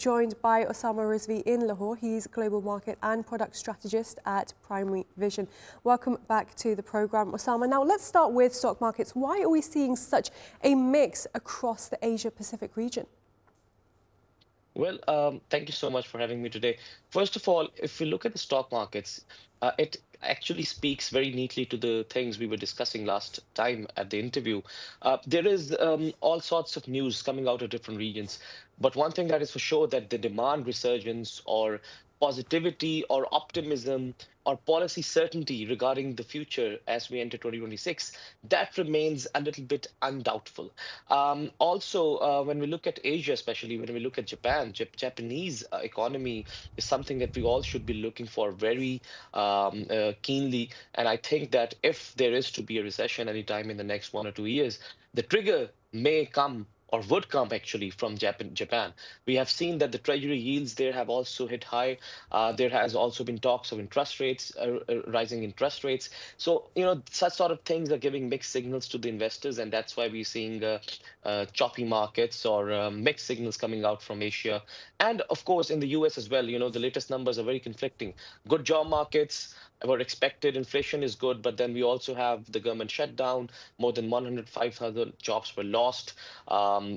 Joined by Osama Rizvi in Lahore. He's Global Market and Product Strategist at Primary Vision. Welcome back to the programme, Osama. Now, let's start with stock markets. Why are we seeing such a mix across the Asia-Pacific region? Well, thank you so much for having me today. First of all, if we look at the stock markets, it actually speaks very neatly to the things we were discussing last time at the interview. There is all sorts of news coming out of different regions, but one thing that is for sure that the demand resurgence or positivity or optimism or policy certainty regarding the future as we enter 2026, that remains a little bit undoubtful. Also, when we look at Asia, especially when we look at Japan, Japanese economy is something that we all should be looking for very keenly. And I think that if there is to be a recession anytime in the next 1 or 2 years, the trigger may come or would come actually from Japan. We have seen that the treasury yields there have also hit high. There has also been talks of interest rates, rising interest rates. So, such sort of things are giving mixed signals to the investors, and that's why we're seeing choppy markets or mixed signals coming out from Asia. And of course, in the US as well, the latest numbers are very conflicting. Good job markets were expected, inflation is good, but then we also have the government shutdown. More than 105,000 jobs were lost.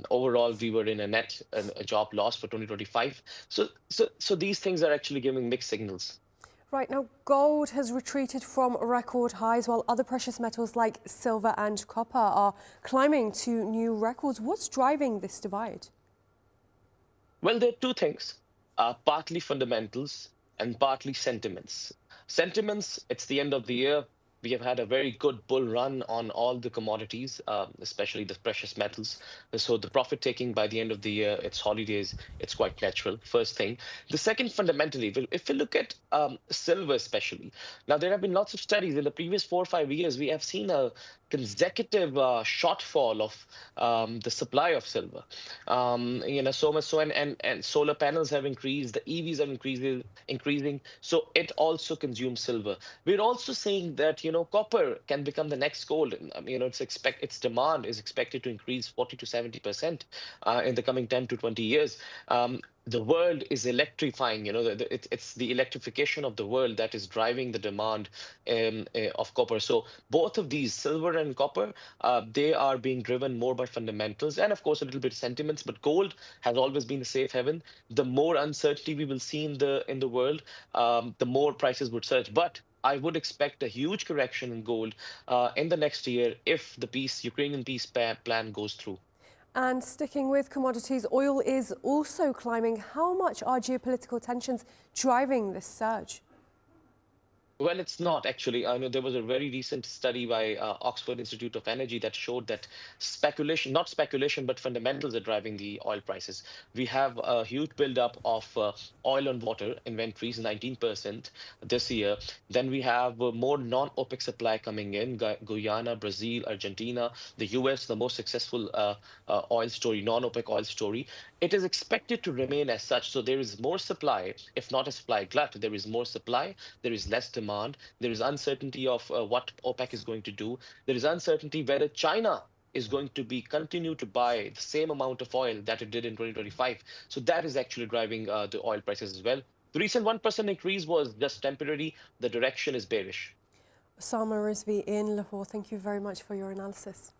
Overall, we were in a job loss for 2025. So these things are actually giving mixed signals. Right now, gold has retreated from record highs while other precious metals like silver and copper are climbing to new records. What's driving this divide? Well, there are two things, partly fundamentals and partly sentiments. Sentiments, it's the end of the year. We have had a very good bull run on all the commodities, especially the precious metals. So the profit taking by the end of the year, it's holidays, it's quite natural, first thing. The second, fundamentally, if we look at silver especially, now there have been lots of studies in the previous 4 or 5 years, we have seen a consecutive shortfall of the supply of silver. So much so, and solar panels have increased, the EVs are increasing, so it also consumes silver. We're also seeing that copper can become the next gold. Its demand is expected to increase 40 to 70% in the coming 10 to 20 years. The world is electrifying. It's the electrification of the world that is driving the demand of copper. So both of these, silver and copper, they are being driven more by fundamentals and, of course, a little bit of sentiments. But gold has always been a safe haven. The more uncertainty we will see in the world, the more prices would surge. But I would expect a huge correction in gold in the next year if the Ukrainian peace plan goes through. And sticking with commodities, oil is also climbing. How much are geopolitical tensions driving this surge? Well, it's not actually. I know there was a very recent study by Oxford Institute of Energy that showed that speculation, not speculation, but fundamentals are driving the oil prices. We have a huge buildup of oil and water inventories, 19% this year. Then we have more non-OPEC supply coming in, Guyana, Brazil, Argentina, the US, the most successful oil story, non-OPEC oil story. It is expected to remain as such. So there is more supply, if not a supply glut, there is more supply, there is less demand. There is uncertainty of what OPEC is going to do. There is uncertainty whether China is going to be continue to buy the same amount of oil that it did in 2025. So that is actually driving the oil prices as well. The recent 1% increase was just temporary. The direction is bearish. Osama Rizvi in Lahore, thank you very much for your analysis.